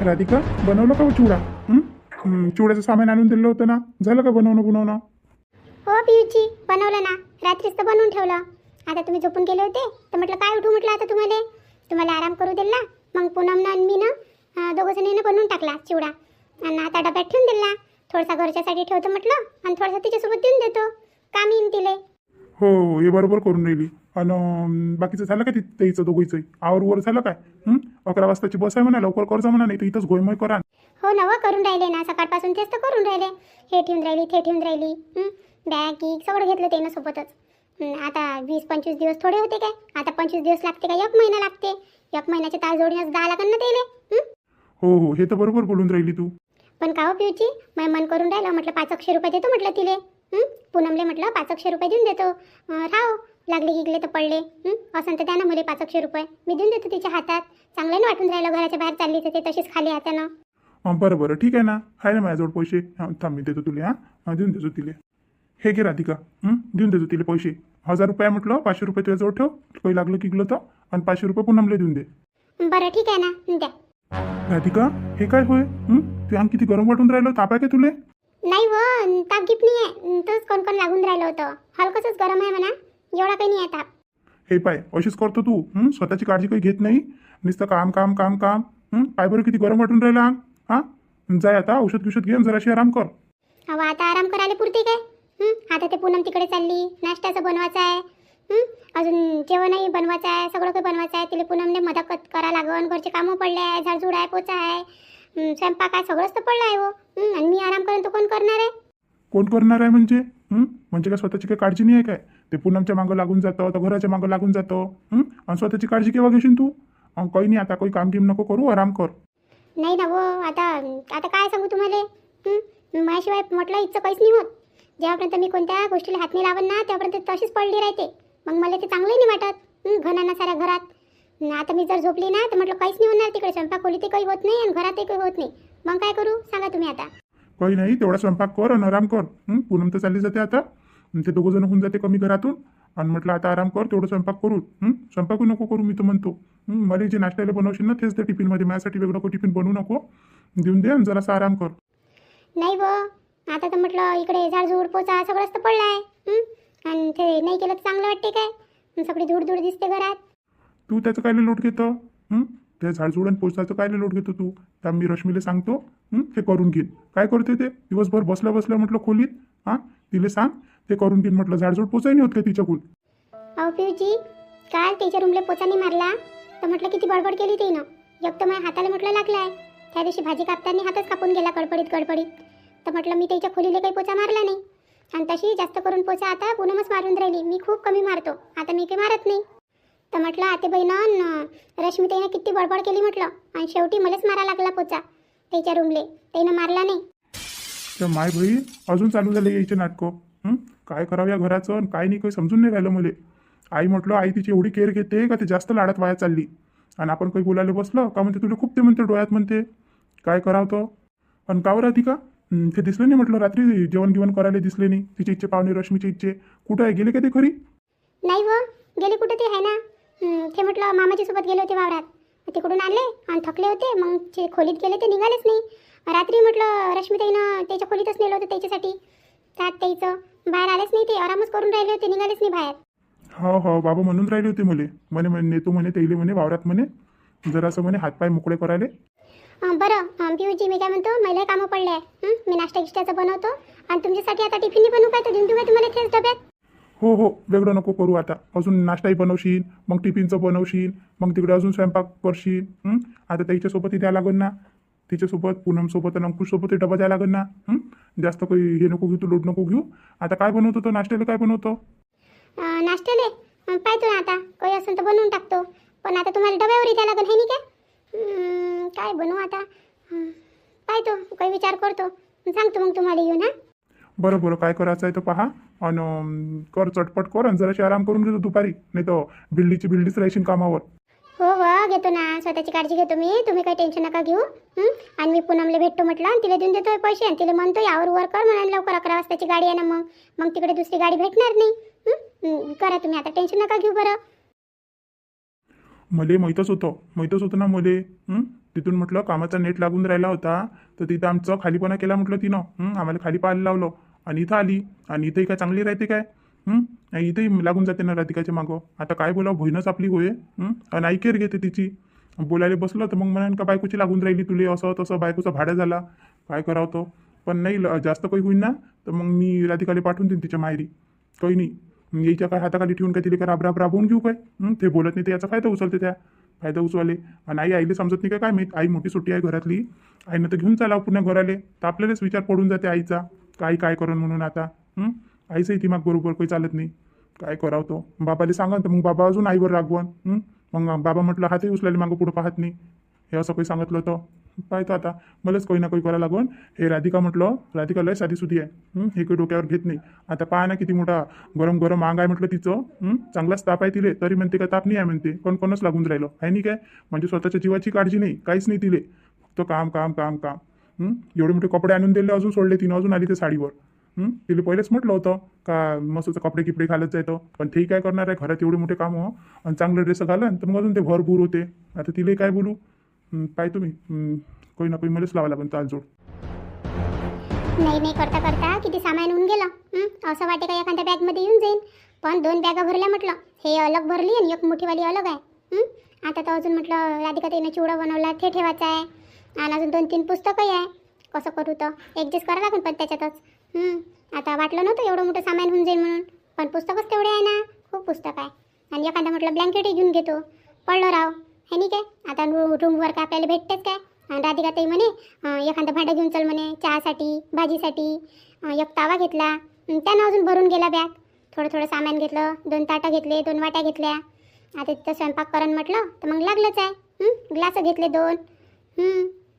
राधिका बनवलं का हो चिवडा? चिवड्याचं सामान आणून दिलं होतं ना, झालं का बनवणं? हो पियूची बनवलं ना, रात्रीच तर बनवून ठेवलं. आता तुम्ही झोपून गेले होते तर म्हटलं काय उठू म्हटलं आता तुम्हाला आराम करू दिला. मग पूनमनं आणि मी ना दोघं जणीनं बनवून टाकला चिवडा आणि आता डब्यात ठेवून दिला. थोडासा घरच्यासाठी ठेवतो म्हटलं आणि थोडासा तिच्यासोबत देऊन देतो, काम येईन तिले. हो हे बरोबर करून राहिली. आणि बाकीचं झालं का त्याचं दोघीचं आवर झालं काय? 11 वाजताची बस आहे म्हणा, लवकर करजा म्हणा, नाही तर इथंच गोयमय करा. हो ना, करून राहिले ना, सकाळपासून तेच तर करून राहिले. हे ठेवून राहिली ते ठेवून राहिली. बॅग गिग सगळं घेतलं त्यानं सोबतच. आता 20-25 दिवस थोडे होते काय? आता 25 दिवस लागते का? 1 महिना लागते. 1 महिन्याचे तास जोडण्यास 10 लागन ना त्याले. हो हे तर बरोबर बोलून राहिली तू. पण का हो पिऊची, मी मन करून राहिलं म्हटलं 500 रुपये देतो म्हटलं तिले. पूनमले म्हटलं 500 रुपये देऊन देतो. राव लागले गिगले तर पडले. असं तर त्यानं मला 500 रुपये मी देऊन देतो तिच्या हातात. चांगलं नाही वाटून राहिलं, घराच्या बाहेर चालली तर ते तशीच खाली हातानं. बरं ठीक आहे ना, आहे ना माझ्याजवळ पैसे. थांब मी देतो तुला. देऊन देतो तिले. हे घे राधिका, देऊन देतो तिले पैसे. 1000 रुपये म्हटलं, 500 रुपये तुझ्याजवळ ठेव, काही लागलं किगलं तर. आणि 500 रुपये पूनमले देऊन दे. बरं ठीक आहे ना, द्या. राधिका हे काय होय? ते अंग किती गरम वाटून राहिलं, ताप आहे का तुले? नाही व ताप गिप नाही आहे, तोच कोण लागून राहिलं होतं. हलकंच गरम आहे म्हणा, एवढा काही नाही आहे ताप. हे पाय अशीच करतो तू. स्वतःची काळजी काही घेत नाही, नुसतं काम काम काम काम. पाय बरं किती गरम वाटून राहिलं अंग. जाय आता औषध गिषध घे, जराशी आराम कर. अहो आता आराम करायला पुरते काय? आता ते पूनम तिकडे चालली, नाश्त्याचं बनवायचं आहे. अजून जेवणही बनवायचं आहे, सगळं काही बनवायचं आहे. तिला पूनमने मदत करा लागन, घरचे कामं पडले आहे, झाडझूड आहे, पोचा आहे, स्वयंपाक आहे, सगळंच तर पडलं आहे हो. आणि मी आराम करेन तर कोण करणार आहे? कोण करणार आहे म्हणजे? म्हणजे काय स्वतःची काही काळजी नाही आहे काय? ते पूनमच्या मागं लागून जातं, तर घराच्या मागं लागून जातं. आणि स्वतःची काळजी केव्हा घेशील तू? काही नाही, आता काही काम गिम नको करू, आराम कर. नाही ना वो, आता काय सांगू तुम्हाला. माझ्याशिवाय म्हटलं इथचं काहीच नाही होत. जेव्हापर्यंत मी कोणत्या गोष्टीला हात नाही लावत ना, तेव्हापर्यंत तशीच पडली राहते. मग मला ते चांगलंही नाही वाटत. घरांना साऱ्या घरात. आता मी जर झोपली ना तर म्हटलं काहीच नाही होणार तिकडे. स्वयंपाक खोली ते काही होत नाही आणि घरातही काही होत नाही. मग काय करू सांगा तुम्ही आता? काही नाही, तेवढा स्वयंपाक कर आणि आराम कर. पूनम तर चालली जाते आता, ते दोघं जण होऊन जाते कमी घरातून. आणि म्हटलं आता आराम कर, तेवढं स्वयंपाक करू. स्वयंपाकही नको करू मी तर म्हणतो. मला जे नाश्त्याला बनवशील ना तेच त्या टिफिनमध्ये, माझ्यासाठी वेगळं नको टिफिन बनवू नको. देऊन दे आणि जरासा आराम कर. नाही व आता तर म्हटलं इकडे झाडझूड पोचा सगळंच तर पडलं आहे. आणि ते नाही केलं तर चांगलं वाटते काय? सगळी धूड दिसते घरात. तू त्याचं कायले लोट घेतं? त्या झाडझुड आणि पोचाचं कायले लोट घेतो तू? त्या मी रश्मीला सांगतो, ते करून घेईन. काय करते ते दिवसभर बसल्या म्हटलं खोलीत? तिला सांग ते करून घेईन म्हटलं. झाडझूड पोचाही नाही होत का तिच्याकडून? अहो पिऊजी, काल त्याच्या रूमला पोचा नाही मारला तर म्हटलं किती बडबड केली त्यानं. एक तर माझ्या हाताला म्हटलं लागलं आहे. त्या दिवशी भाजी कापताना हातच कापून गेला गडबडीत. तर म्हटलं मी त्याच्या खोलीला काही पोचा मारला नाही. आणि तशी जास्त करून पोचा आता पूनमच मारून राहिली. मी खूप कमी मारतो, आता मी काही मारत नाही. तर म्हटलं आते बहिणं रश्मी त्यानं किती बडबड केली म्हटलं. आणि शेवटी मलाच मारा लागला पोचा त्याच्या रूमले. त्यानं मारला नाही. त्या माय भाई अजून चालू झाले यायचे नाटकं. काय करावं या घराचं आणि काय नाही, काही समजून नाही राहिलं मला. आई म्हटलं आई तिची एवढी केअर घेते का ते जास्त लाडात वाया चालली. आणि आपण काही बोलायला बसलं का म्हणते तुला खूप ते म्हणते डोळ्यात म्हणते. काय करावं तो? पण कावर राहती का? ते दिसले नाही म्हटलं, रात्री जेवण करायला दिसले नाही. तिचे इच्छे पाहुणे रश्मीचे इच्छे कुठं आहे, गेले का ते खरी? नाही व गेले कुठं ते आहे ना. ते म्हटलं मामाच्या सोबत गेले होते वावरात, तिकडून आले आणि थकले होते. मग ते खोलीत गेले ते निघालेच नाही. रात्री म्हटलं रश्मीताईनं त्याच्या खोलीतच नेलं होतं त्याच्यासाठी. त्यात त्याचं बाहेर आलेच नाही, ते आरामच करून राहिले होते, निघालेच नाही बाहेर. हो बाबा म्हणून राहिले होते म्हणे नेतो म्हणे तेले म्हणे वावरात म्हणे, जरासं म्हणे हातपाय मोकळे करायले. बरं पिऊजी, मी काय म्हणतो, मला कामं पडले आहे. मी नाश्ता गिष्ट्याचं बनवतो आणि तुमच्यासाठी आता टिफिनही बनवू काय, तर देऊन देऊ काय तुम्हाला तेच डब्यात? हो वेगळं नको करू आता. अजून नाश्ताही बनवशील, मग टिफिनचं बनवशील, मग तिकडे अजून स्वयंपाक करशील. आता त्याच्यासोबतही द्यावं लागेल ना, तिच्यासोबत पूनमसोबत आणि अंकुशसोबतही डबा द्यावं लागेल ना. जास्त काही हे नको घेऊ, तू लोट नको घेऊ. आता काय बनवतो तो नाश्त्याला, काय बनवतो? नाश्त्याले पाहतो ना, आता काही असेल तर बनवून टाकतो. पण आता तुम्हाला डब्यावरही द्यावं लागेल आहे नाही का? काय बनवू आता पाहतो, काही विचार करतो, सांगतो मग तुम्हाला येऊन. बरं काय करायचं आहे तर पहा आणि कर, चटपट कर आणि जराशी आराम करून घेतो दुपारी, नाही तर बिल्डीच राहशील कामावर. हो घेतो ना, स्वतःची काळजी घेतो मी. तुम्ही काही टेन्शन नका घेऊ. आणि मी पूनमला भेटतो म्हटलं आणि तिला देऊन देतो पैसे. आणि तिला म्हणतो यावर वर कर म्हणून, लवकर 11 वाजताची गाडी आहे ना. मग तिकडे दुसरी गाडी भेटणार नाही. करा तुम्ही आता, टेन्शन नका घेऊ. बरं मले माहीतच होतं ना मले. तिथून म्हटलं कामाचा नेट लागून राहिला होता, तर तिथं आमचं खालीपणा केला म्हटलं तिनं. आम्हाला खाली पाहायला लावलं आणि इथं आली. आणि इथंही काय चांगली राहते काय? आणि इथंही लागून जाते ना राधिकाच्या मागं. आता काय बोलावं, बहीणच आपली होय. आणि आई केअर घेते तिची. बोलायला बसलं तर मग म्हणाल का बायकोची लागून राहिली तुले, असं तसं बायकोचा भाडं झाला. काय करावं तो. पण नाही, जास्त काही होईन ना तर मग मी राधिकाला पाठवून देईन तिच्या माहेरी. काही नाही, याच्या काय हाताखाली ठेवून काय तिला काय राबवून घेऊ काय? ते बोलत नाही, ते याचा फायदा उचलते, त्या फायदा उचवाले. आणि आई आईला समजत नाही काय माहीत. आई मोठी सुट्टी आहे घरातली, आईनं तर घेऊन चाला पुन्हा घराले. तर आपल्यालाच विचार पडून जाते आईचा, काय करण म्हणून. आता आईचंही दिमाग बरोबर काही चालत नाही. काय करावं तो. बाबाला सांगा तर मग बाबा अजून आईवर रागवण. मग बाबा म्हटलं हातही उचलायला मागं पुढं पाहत नाही, हे असं काही सांगितलं होतं. पाहतो आता मलाच काही ना काही करायला लागून. हे राधिका म्हटलं, राधिका लय साधीसुधी आहे. हे काही डोक्यावर घेत नाही. आता पहा ना किती मोठा गरम गरम अंग आहे म्हटलं तिचं. चांगलाच ताप आहे तिले, तरी म्हणते का ताप नाही आहे म्हणते. कोणच लागून राहिलं आहे नाही काय. म्हणजे स्वतःच्या जीवाची काळजी नाही, काहीच नाही तिले. फक्त काम काम काम काम. एवढे मोठे कपडे आणून दिले, अजून सोडले तिनं, अजून आली ते साडीवर. तिला पहिलेच म्हटलं होतं का मस्त कपडे किपडे घालत जायचं. पण ते काय करणार आहे, घरात एवढे मोठे काम हो आणि चांगले ड्रेस घालन तर मग अजून ते भरपूर होते. आता तिला काय बोलू. पाय तुम्ही काही ना काही मलाच लावा लागेल तालजोड. नाही करता करता किती सामान होऊन गेलं. असं वाटे का एखाद्या बॅगमध्ये येऊन जाईल, पण 2 बॅगा भरल्या म्हटलं. हे अलग भरली आणि एक मोठीवाली अलग आहे. आता तर अजून म्हटलं राधिका ताईनं चिवडा बनवला ते ठेवायचा आहे, आणि अजून 2-3 पुस्तकंही आहे. कसं करू तर ॲडजस्ट करावं लागेल पण त्याच्यातच. आता वाटलं नव्हतं एवढं मोठं सामान होऊन जाईल म्हणून, पण पुस्तकच तेवढे आहे ना, खूप पुस्तक आहे. आणि एखादा म्हटलं ब्लँकेटही घेऊन घेतो, पडलं राव हे नाही काय. आता रूमवर काय आपल्याला भेटतेच काय. आणि राधिका ताई म्हणे एखादं भांडं घेऊन चल म्हणे, चहासाठी भाजीसाठी. एक तावा घेतला, त्यानं अजून भरून गेला बॅग. थोडं सामान घेतलं, 2 ताटं घेतले, 2 वाट्या घेतल्या. आता तिथं स्वयंपाक करण म्हटलं तर मग लागलंच आहे. ग्लास घेतले 2.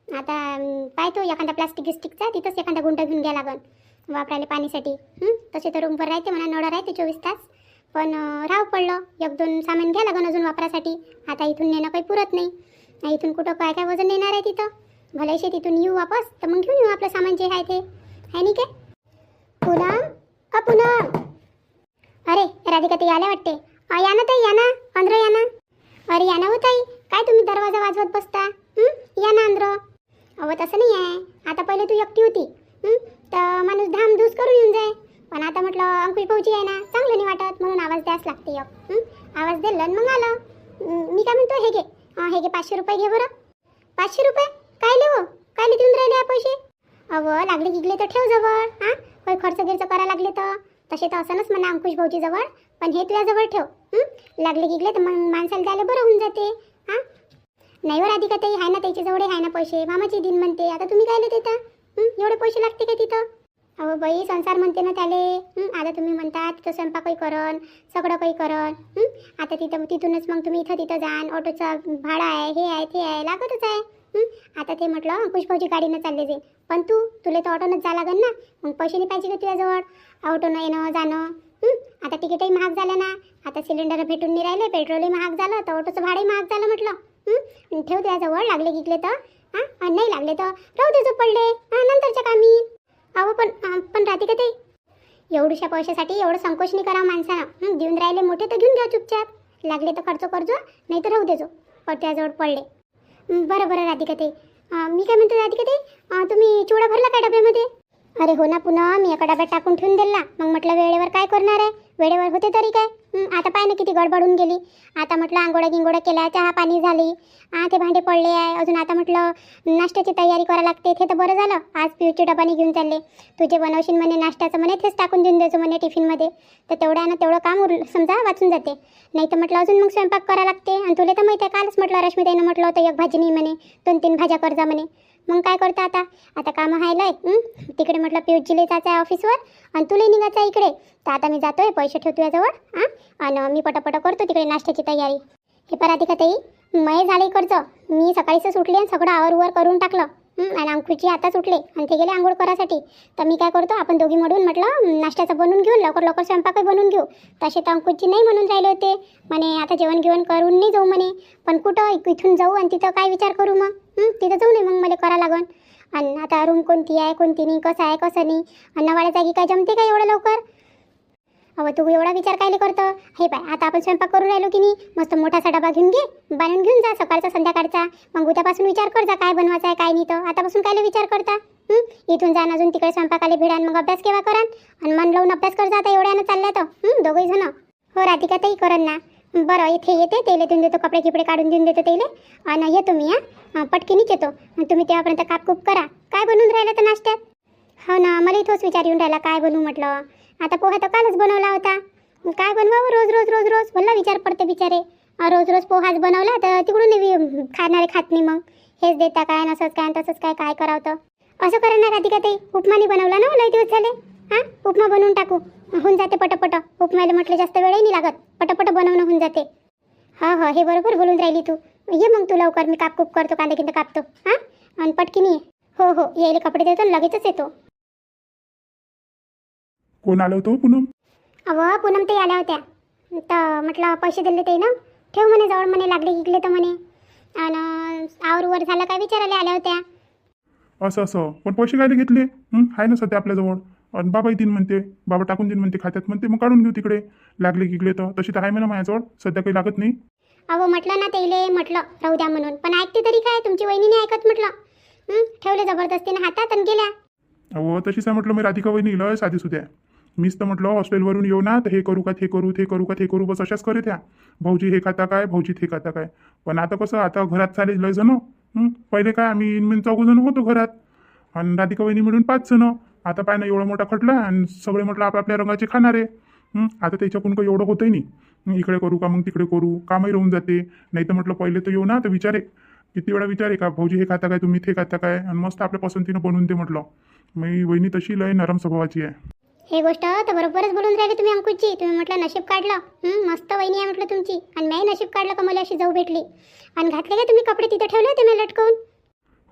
आता पाहतो एखादा प्लास्टिक गिस्टिकचा, तिथंच एखादा गुंडा घेऊन घ्या लागन वापरायला पाणीसाठी. तसे तर रूमवर राहते म्हणा, नळ राहते 24 तास. पण राव पडलं 1-2 सामान घ्या लागन अजून वापरासाठी. आता इथून नेणं काही पुरत नाही. इथून कुठं काय वजन नेणार आहे तिथं. भलेशे तिथून येऊ वापस तर मग घेऊन येऊ आपलं सामान जे आहे ते, आहे नाही काय. पूनम अरे राधिका ताई आल्या वाटते. या ना ताई, या ना अंद्र, या ना. अरे या ना हो ताई, काय तुम्ही दरवाजा वाजवत बसता. या ना अंद्र. अहो तसं नाही आहे, आता पहिले तू एकटी होती तर माणूस धामधूस करून येऊन जाय. पण आता म्हटलं अंकुश भाऊजी आहे ना, चांगलं नाही वाटत म्हणून आवाज द्यास लागते. आवाज दिला मग आलं. मी काय म्हणतो, हे घे 500 रुपये घे बरं. 500 रुपये काय लिहो, काय देऊन राहिले हा पैसे. अहो लागले गिगले तर ठेव जवळ. काही खर्च गिर्च करा लागले तर तसे तर असंच म्हणा अंकुश भाऊजी जवळ, पण हे तुझ्या जवळ ठेव. लागले गिगले तर मग माणसाला द्यायला बरं होऊन जाते. नाही वर राधिका ताई, आहे ना त्याच्या जवळ आहे ना पैसे, मामाची दिन म्हणते. आता तुम्ही काय देता. एवढे पैसे लागते का तिथं. अहो बाई संसार म्हणते ना त्याले. आता तुम्ही म्हणता तिथं स्वयंपाकही करण, सगळं काही करण. आता तिथूनच मग तुम्ही इथं तिथं जाण, ऑटोचं भाडं आहे, हे आहे ते आहे, लागतच आहे. आता ते म्हटलं अंकुश भाऊजी गाडीनं चालले जाईल, पण तुला तर ऑटोनंच जा लागन ना. मग पैसे नाही पाहिजे का तुझ्याजवळ ऑटोनं येणं जाणं. आता तिकीटही महाग झालं ना, आता सिलेंडर भेटून नाही राहिले, पेट्रोलही महाग झालं, तर ऑटोचं भाडंही महाग झालं म्हटलं. ठेव तुझ्याजवळ, लागले गिकले तर. नाही लागले तर राहू दे, जो पडले नंतरच्या कामी. अहो पण राधिका ताई, एवढ्याशा पैशासाठी एवढं संकोच नाही करावं माणसानं. देऊन राहिले मोठे तर घेऊन घ्या चुपचाप. लागले तर खर्च करजो, नाही तर राहू देजो, त्याजवळ पडले. बरं राधिका ताई, मी काय म्हणतो राधिका ताई, तुम्ही चिवडा भरला काय डब्यामध्ये. अरे हो ना पुन्हा, मी एका डब्यात टाकून ठेवून दिला. मग म्हटलं वेळेवर काय करणार आहे, वेळेवर होते तरी काय. आता पाय ना किती गडबडून गेली. आता म्हटलं आंघोळ्या गिंगोळ्या केल्या, चहा पाणी झाली, ते भांडे पडले आहे. अजून आता म्हटलं नाश्त्याची तयारी करायला लागते. ते तर बरं झालं आज पिऊची डबानी घेऊन चालले. तुझे बनवशील म्हणे नाश्त्याचं म्हणे, तेच टाकून देऊन द्यायचं म्हणे टिफिनमध्ये. तर तेवढं काम समजा वाचून जाते. नाही तर म्हटलं अजून मग स्वयंपाक करायला लागते. आणि तुला तर माहिती आहे, कालच म्हटलं रश्मीताईनं म्हटलं होतं 1 भाजी नाही म्हणे, 2-3 भाज्या करजा म्हणे. मग काय करता आता कामं हायलाय. तिकडे म्हटलं पिऊजीला जायचं आहे ऑफिसवर, आणि तुलाही निघायचं आहे इकडे. तर आता मी जातोय, पैसे ठेवतो याजवळ. आणि मी पटापट करतो तिकडे नाश्त्याची तयारी. हे राधिका ताई, मय झालं इकडचं. मी सकाळीच उठले आणि सगळं आवर करून टाकलं. आणि अंकुशजी आताच उठले आणि ते गेले आंघोळ करायसाठी. तर मी काय करतो, आपण दोघी मिळून म्हटलं नाश्त्याचं बनवून घेऊ, लवकर स्वयंपाकही बनवून घेऊ. तसे तर अंकुशजी नाही म्हणून राहिले होते म्हणे, आता जेवण करून नाही जाऊ म्हणे. पण कुठं इथून जाऊ आणि तिथं काय विचार करू मग. तिथं जाऊ नये मग मला करा लागन. आणि आता रूम कोणती आहे कोणती नाही, कसं आहे कसं नाही, आणि नवाड्या जागी काय जमते का एवढं लवकर. अहो तू एवढा विचार कायले करतं? हे पाय, आता आपण स्वयंपाक करून राहिलो की नाही, मस्त मोठासा डबा घेऊन घे, बांधून घेऊन जा सकाळचा संध्याकाळचा. मग उद्यापासून विचार कर जा काय बनवायचं आहे काय नाही. तर आतापासून कायले विचार करता? इथून जाण अजून तिकडे स्वयंपाकाले भिडान, मग अभ्यास केव्हा करान? आणि मन लावून अभ्यास कर जा आता, एवढ्यानं चालल्या तर दोघंही जण. हो राधिका ताई करन ना. बरं इथे येते, तेले देऊन देतो, कपडे किपडे काढून देऊन देतो तेले. आणि येतो मी पटकीनीच येतो. तुम्ही तेव्हापर्यंत कापकूप करा. काय बनवून राहिलं तर नाश्त्यात? हो ना, मला इथंच विचार येऊन राहिला काय बनवू म्हटलं. आता पोहा तर कालच बनवला होता, काय बनवावं रोज रोज रोज रोज भल्ला विचार पडते बिचारे. रोज रोज पोहाच बनवला तर तिकडून खाणारे खात नाही, मग हेच देता काय नसंच काय तसंच काय, काय करावं तर. असं करा ना राधिका ताई, उपमानी बनवला ना लय दिवस झाले. उपमा बनवून टाकू, होऊन जाते पटपट. उपमाला म्हटलं जास्त वेळही नाही लागत, पटपट बनवणं होऊन जाते. हा हे बरोबर बोलून राहिली तू. ये मग तू लवकर, मी कापकूप करतो, कांदे किंद कापतो. आणि पटकीनी ये. हो यायला कपडे देतो आणि लगेचच येतो. कोण आलं होतं पूनम? अहो पूनम ते आल्या होत्या, तर म्हटलं पैसे दिले ते ना, ठेव म्हणे जवळ, म्हणे लागले गिगले तर म्हणे. आणि आवर झालं काय विचारायला आल्या होत्या. असं पण पैसे काय घेतले? आहे ना सध्या आपल्याजवळ. आणि बाबा येतील म्हणते, बाबा टाकून देईन म्हणते खात्यात म्हणते, मग काढून घेऊ तिकडे. लागले गिगले तर तशी तर आहे म्हणा माझ्याजवळ, सध्या काही लागत नाही. अहो म्हटलं ना तेले, म्हटलं राहू द्या म्हणून, पण ऐकते तरी काय, तुमची वहिनीने ऐकत म्हटलं. ठेवले जबरदस्तीने हातात आणि गेल्या. अहो तशीच आहे म्हटलं, मी राधिका वहिनी लय साधी सुद्या. मीच तर म्हटलं हॉस्टेलवरून येऊ ना, तर हे करू का ते करू, ते करू का ते करू, बस अशाच करे त्या. भाऊजी हे खाता काय, भाऊजी ते खाता काय. पण आता कसं, आता घरात चालेल लय जण. पहिले काय आम्ही इनमिन 4 जण होतो घरात, आणि राधिका वहिनी मिळून 5 जण. आता पाय ना एवढा मोठा खटला, आणि सगळे म्हटलं आपापल्या रंगाचे खाणारे. आता त्याच्याकडून काही एवढं होतंही नाही. इकडे करू का मग तिकडे करू, कामही राहून जाते. नाही तर म्हटलं पहिले तर येऊ ना, तर विचारे, किती वेळा विचारे का भाऊजी हे खाता काय, तुम्ही ते खाता काय, आणि मस्त आपल्या पसंतीनं बनवून दे म्हटलं. मी वहिनी तशी लय नरम स्वभावाची आहे. हे गोष्ट तर बरोबरच बोलून राहिले तुम्ही अंकुशजी. तुम्ही म्हटलं नशीब काढलं, मस्त वहिनी आहे म्हटलं तुमची. आणि मी नशीब काढलं का मला अशी जाऊ भेटली. आणि घातले का तुम्ही कपडे तिथे ठेवले होते मी लटकवून?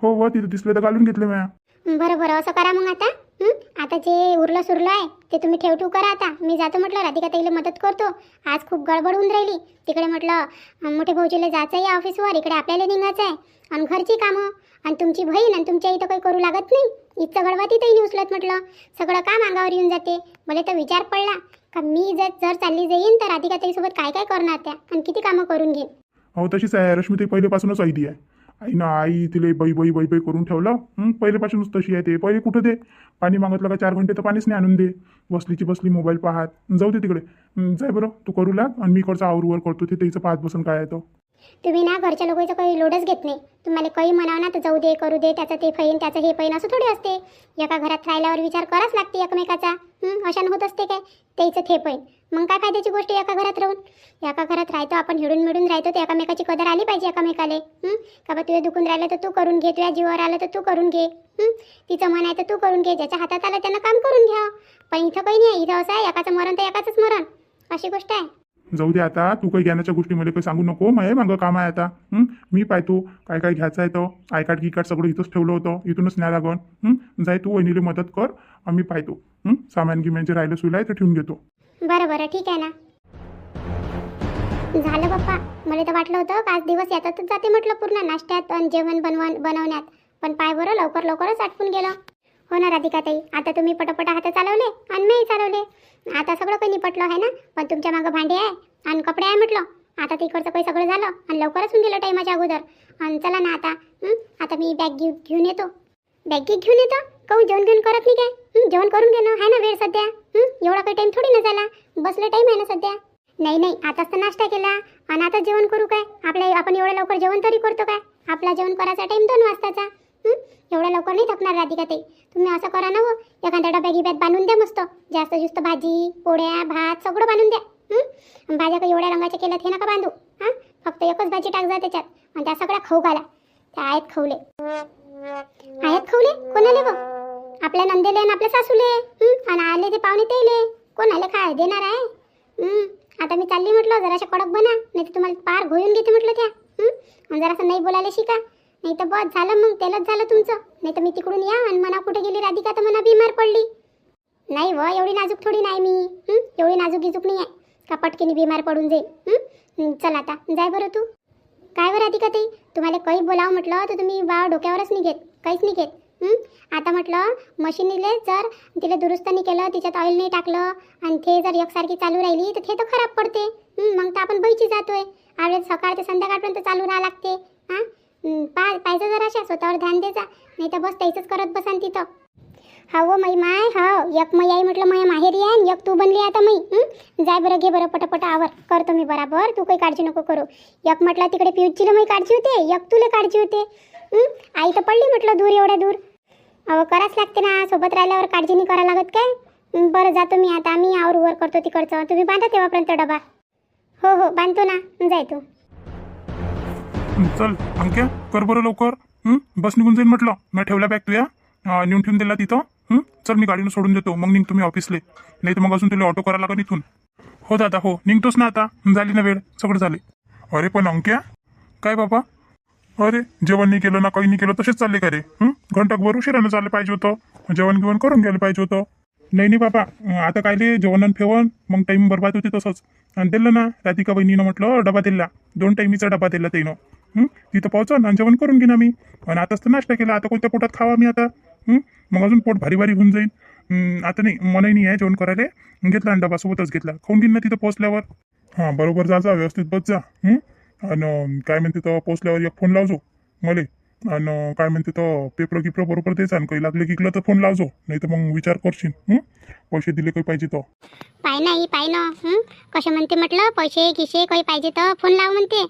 हो तिथे दिसले तर घालून घेतले म्या. बरं असं करा मग आता. आता जे उरलं सुरलं आहे ते तुम्ही ठेव करा. आता मी जातो म्हटलं, राधिका ताईला मदत करतो. आज खूप गडबड होऊन राहिली. तिकडे म्हटलं मोठे भाऊजीला जायचं आहे ऑफिसवर, इकडे आपल्याला निघायचं आहे. आणि घरची कामं, आणि तुमची बहीण, आणि तुमच्या इथं काही करू लागत नाही. इथचं गडवा तिथंही नाही उचलत म्हटलं, सगळं काम अंगावर येऊन जाते. मला तर विचार पडला का मी जर चालली जाईन तर राधिका ताईसोबत काय काय करणार त्या, आणि किती कामं करून घेईन. हो तशीच आहे रश्मी, ती पहिलेपासूनच ऐदी आहे. आई तिला बाई बाई बाई बाई करून ठेवलं. पहिलेपासूनच तशी आहे ते. पहिले कुठं दे पाणी मागितलं का 4 घंटे तर पाणीच नाही आणून दे. बसलीची बसली मोबाईल पाहत. जाऊ दे तिकडे. जाय बरं तू करू लाग, आणि मी इकडचा आवरूवर करतो, ते त्याचं पाहत बसून काय आहे तो. तुम्ही ना घरच्या लोकांचं काही लोडच घेत नाही. तुम्हाला काही म्हणावं ना तर जाऊ दे, करू दे, त्याचं ते फैन त्याचं हे फैन, असं थोडी असते. एका घरात राहिल्यावर विचार कराच लागते एकमेकाचा. अशानं होत असते काय, त्याचं ते फैन. मग काय फायद्याची गोष्ट एका घरात राहून. एका घरात राहतो आपण, हिडून मिळून राहतो, तर एकामेकाची कदर आली पाहिजे एकामेकाले. का बा तुझे दुखून राहिलं तर तू करून घे, तुझ्या जीवावर आलं तर तू करून घे. तिचं मन आहे तर तू करून घे, ज्याच्या हातात आलं त्यांना काम करून घ्या. पण इथं काही नाही. इथं असं आहे, एकाचं मरण तर एकाचंच मरण, अशी गोष्ट आहे. जाऊ दे आता, तू काही ज्ञानाच्या गोष्टी मला काही सांगू नको. मागं काम आहे आता. मी पाहतो काय काय घ्यायचं आहे. तो आय कार्ड गी कार्ड सगळं इथंच ठेवलं होतं, इथूनच न्या लागन. जाय तू वहिनीला मदत कर, आम्ही पाहतो. सामान गिमान जे राहिलं सुला आहे ते ठेवून घेतो. बरं ठीक आहे ना. झालं बाप्पा, मला तर वाटलं होतं का आज दिवस यातच जाते म्हटलं पूर्ण नाश्त्यात आणि जेवण बनवण्यात. पण पाय बरं लवकरच आटपून गेलं. हो ना राधिका ताई, आता तुम्ही पटापट हात चालवले आणि मीही चालवले. आता सगळं काही निपटलं आहे ना. पण तुमच्या मागं भांडे आहे आणि कपडे आहे म्हटलं. आता तिकडचं काही सगळं झालं आणि लवकरच होऊन गेलं टाईमाच्या अगोदर. आणि चला ना आता मी बॅग घेऊन येतो. बॅग घेऊन येतो कहून जेवण करत नाही काय? जेवण करून घेणं आहे ना वेळ सध्या. एवढा काही टाईम थोडी ना झाला, बसलं टाईम आहे ना सध्या. नाही आताच तर नाश्ता केला आणि आता जेवण करू काय? आपण एवढ्या लवकर जेवण तरी करतो काय? आपला जेवण करायचा टाईम 2 वाजताचा. एवढ्या लवकर नाही थकणार राधिका ताई. तुम्ही असं करा ना, एखाद्या डब्यात बांधून द्या मस्त. जास्त भाजी पोळ्या भात सगळं बांधून द्या. भाज्या काही एवढ्या रंगाच्या केल्यात हे नका बांधू. फक्त एकच भाजी टाक जा त्याच्यात, आणि त्या सगळ्या खाऊ घाला. त्या आहेत खवले कोणाले व? आपल्या नंदेले आणि आपल्या सासूले. आणि आले ते पाहुणे तेले कोणाले काय देणार आहे? आता मी चालली म्हटलं जराशा कडक बना, नाही तर तुम्हाला पार घोळून घेते म्हटलं त्या. जरासं नाही बोलायला शिका, नाही तर बस झालं, मग तेलच झालं तुमचं. नाही तर मी तिकडून या आणि मना कुठे गेली राधिका तर मना बिमार पडली. नाही व, एवढी नाजूक थोडी नाही मी. एवढी नाजूक गिजूक नाही आहे का पटकीने बिमार पडून जाईल. चल आता जाय बरं तू. काय व राधिका ताई, तुम्हाला काही बोलावं म्हटलं तर तुम्ही डोक्यावरच नाही घेत, काहीच नाही घेत. आता म्हटलं मशीनीले जर तिला दुरुस्त नाही केलं, तिच्यात ऑइल नाही टाकलं आणि ते जर एकसारखी चालू राहिली तर ते तर खराब पडते. मग तर आपण बैची जातोय. आवडे सकाळ ते संध्याकाळपर्यंत चालू राहा लागते. हां पाहिजे जराशा स्वतःवर ध्यान द्यायचा, नाही तर बस त्याचंच करत बसान तिथं. हो मै माय हो एक मै आई म्हटलं माया माहेरी आहे आणि एक तू बनली आता मै. जाय बरं, घे बरं पटापट आवर, करतो मी बराबर, तू काही काळजी नको करू. एक म्हटलं तिकडे पियूचीला मी काळजी होते, एक तुला काळजी होते. आई तर पडली म्हटलं दूर, एवढ्या दूर. अहो करावंच लागते ना, सोबत राहिल्यावर काळजी नाही करावं लागत काय. बरं जातो मी आता, आम्ही आवर वर करतो तिकडचं, तुम्ही बांधा तेव्हापर्यंत डबा. हो बांधतो ना, जाय तू. चल अंक्या, कर बरं लवकर. बस निघून जाईन म्हटलं. मी ठेवला बॅग तुया, नेऊन ठेवून दिला तिथं. चल मी गाडीनं सोडून देतो, मग निघ तुम्ही ऑफिसले. नाही तर मग अजून तुला ऑटो करायला लागेल इथून. हो दादा हो, निघतोच ना आता, झाली ना वेळ, सगळं झाले. अरे पण अंक्या, काय बाबा? अरे जेवण नाही केलं ना, काही नाही केलं, तसेच चालले का रे? घंटाभर उशिरानं चाललं पाहिजे होतं, जेवण गिवण करून घ्यायला पाहिजे होतं. नाही बाबा, आता काय रे जेवण फेवण, मग टाईम बरबाद होते तसंच. आणि दिलं ना राधिका बहिणीनं, म्हटलं डबा दिला, 2 टाईमीचा डबा दिला त्यानं. तिथं पोहोचन आणि जेवण करून घेईन आम्ही. आणि आताच तर नाश्ता केला, आता कोणत्या पोटात खावा मी आता? मग अजून पोट भारी भारी होऊन जाईल. आता नाही, मलाही नाही आहे जेवण करायला. घेतला आणि डबा सोबतच घेतला, खाऊन घेईन ना तिथं पोहोचल्यावर. हां बरोबर, जा व्यवस्थित बस जा. आणि काय म्हणते तर पोहोचल्यावर एक फोन लावजो मले. आणि काय म्हणते तर पेपर गिपर बरोबर द्यायचा, आणि काही लागले गिकलं तर फोन लावजो, नाही तर मग विचार करशील. पैसे दिले काही पाहिजे तर. पाय ना कशा म्हणते म्हटलं, पैसे गिशे काही पाहिजे तर फोन लाव म्हणते.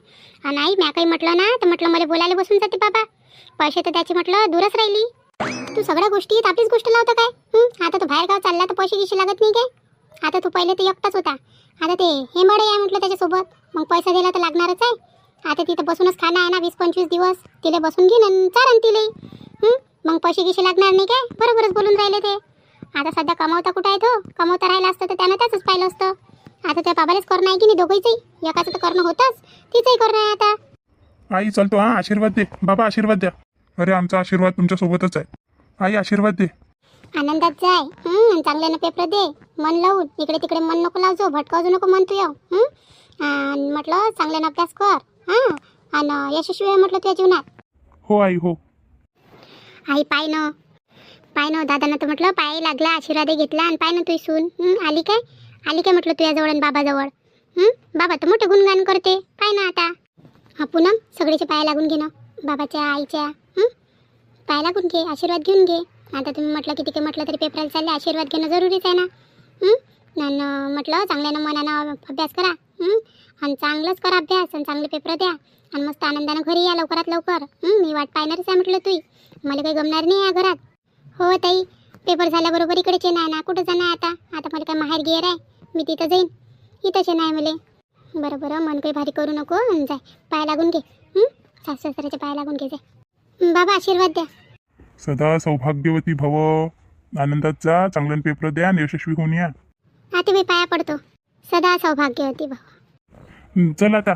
आणि आई म्या काही म्हटलं ना तर म्हटलं मला बोलायला बसून जाते बाबा. पैसे तर त्याची म्हटलं दूरच राहिली. तू सगळ्या गोष्टीत आपलीच गोष्ट लावतं काय? आता तू बाहेर गाव चालला तर पैसे गिशे लागत नाही काय? आता तू पहिले तर एकटाच होता, आता ते हे मडे आहे म्हटलं त्याच्यासोबत, मग पैसा दिला तर लागणारच आहे. आता तिथं बसूनच खाणं आहे ना 20-25 दिवस, तिला बसून घेईन आणि चारण तिले. मग पैसे गिशे लागणार नाही काय? बरोबरच बोलून राहिले ते. आता सध्या कमावता कुठं आहे तो? कमावता राहिला असतं तर त्यानं त्याचंच पाहिलं असतं. आता त्या बाबालाच करणं आहे की नाही, दोघंही. एकाचं तर करणं होतंच, तिचंही करणं आहे आता. आई चलतो, हा आशीर्वाद दे बाबा, आशीर्वाद द्या. अरे आमचा आशीर्वाद तुमच्या सोबतच आहे. आई आशीर्वाद दे. आनंदात जाय. चांगल्यानं पेपर दे, मन लावून. इकडे तिकडे मन नको लावजो, भटकावजो नको मन तू येऊ. आणि म्हटलं चांगल्यानं अभ्यास कर. आणि यशस्वी आहे म्हटलं तुझ्या जीवनात. हो आई हो. आई पाय न दादानं तर म्हटलं पाय लागला, आशीर्वाद घेतला. आणि पाय ना तुझी सून आली काय म्हटलं तुझ्याजवळ आणि बाबाजवळ. बाबा तर मोठं गुणगान करते, पाय ना आता. हा पूनम, सगळीचे पाय लागून घे ना, बाबाच्या आईच्या. पाय लागून घे, आशीर्वाद घेऊन घे. आता तुम्ही म्हटलं किती काही म्हटलं तरी पेपराला चालले, आशीर्वाद घेणं जरुरीच आहे ना. आणि म्हटलं चांगल्यानं मनानं अभ्यास करा. आणि चांगलंच करा अभ्यास, आणि चांगले पेपर द्या, आणि मस्त आनंदानं घरी या लवकरात लवकर. मी वाट पाहणारच आहे म्हटलं तुई, मला काही गमणार नाही या घरात. हो ताई, पेपर झाल्याबरोबर इकडेच येणार ना, कुठं जाणार आता? आता मला काय माहेर गियर आहे, मी तिथं जाईन. इथंच येणार आहे मला. बरं मन काही भारी करू नको, आणि जाय पाय लागून घे. सासू सासऱ्याचे पाय लागून घे जाय. बाबा आशीर्वाद द्या. सदा सौभाग्यवती भव, आनंदात जा, चांगल्यानं पेपर द्या आणि यशस्वी होऊन या. आता मी पाया पडतो. सदा सौभाग्यवती भाऊ. चल आता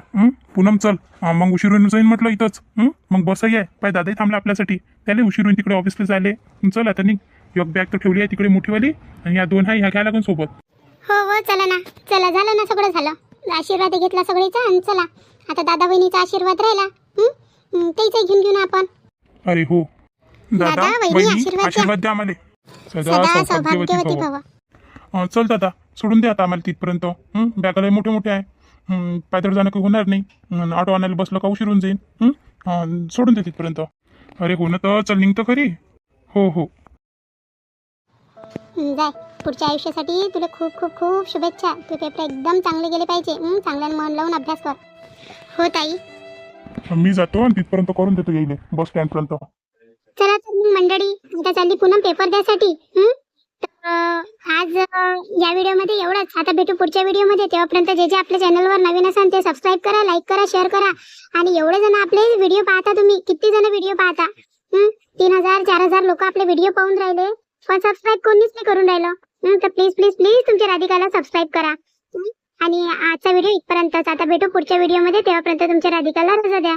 पूनम चल. मग उशीर होऊन जाईन म्हटलं इथंच. मग बसही आहे, पाय दादाही थांबला आपल्यासाठी, त्याला उशीर होईन तिकडे ऑफिसला जायले. चल आता निघ. एक बॅग तर ठेवली आहे तिकडे मोठीवाली, आणि या 2 आहे ह्या घ्या लागून सोबत. हो चला ना, चला झालं ना, सगळं झालं. आशीर्वाद घेतला सगळीचा, आणि चला आता दादा बहिणीचा आशीर्वाद राहिला. त्याचा घेऊन घेऊ ना आपण. अरे हो दादा वहिनी, बहिणी, आशीर्वाद द्या आम्हाला. सदा सौभाग्यवती भव. चल दादा, सोडून द्या आता आम्हाला तिथपर्यंत. बॅगाला मोठे मोठे आहे, पायदळ जाणं काही होणार नाही. ऑटो आणायला बसलं का उशीर होऊन जाईल. सोडून दे तिथपर्यंत. अरे हो ना, तर चल निघतो खरी. हो. जाय, पुढच्या आयुष्यासाठी तुला खूप खूप खूप शुभेच्छा. तू पेपर एकदम चांगले गेले पाहिजे. चांगल्यानं मन लावून अभ्यास कर. हो ताई, मी जातो आणि तिथपर्यंत करून देतो येईल बस स्टँडपर्यंत. चला तर मंडळी, आता चालली पुन्हा पेपर द्यासाठी. आज या व्हिडिओमध्ये एवढंच. आता भेटू पुढच्या व्हिडिओमध्ये. तेव्हापर्यंत जे आपल्या चॅनलवर नवीन असाल ते सबस्क्राईब करा, लाईक करा, शेअर करा. आणि एवढे जण आपले व्हिडिओ पाहता, तुम्ही किती जण व्हिडिओ पाहता? 3000-4000 लोक आपले व्हिडिओ पाहून राहिले, पण सबस्क्राईब कोणीच नाही करून राहिलं. तर प्लीज प्लीज प्लीज तुमच्या राधिकाला सबस्क्राईब करा. आणि आजचा व्हिडिओ इथपर्यंतच. आता भेटू पुढच्या व्हिडिओमध्ये. तेव्हापर्यंत तुमच्या राधिकाला रजा द्या.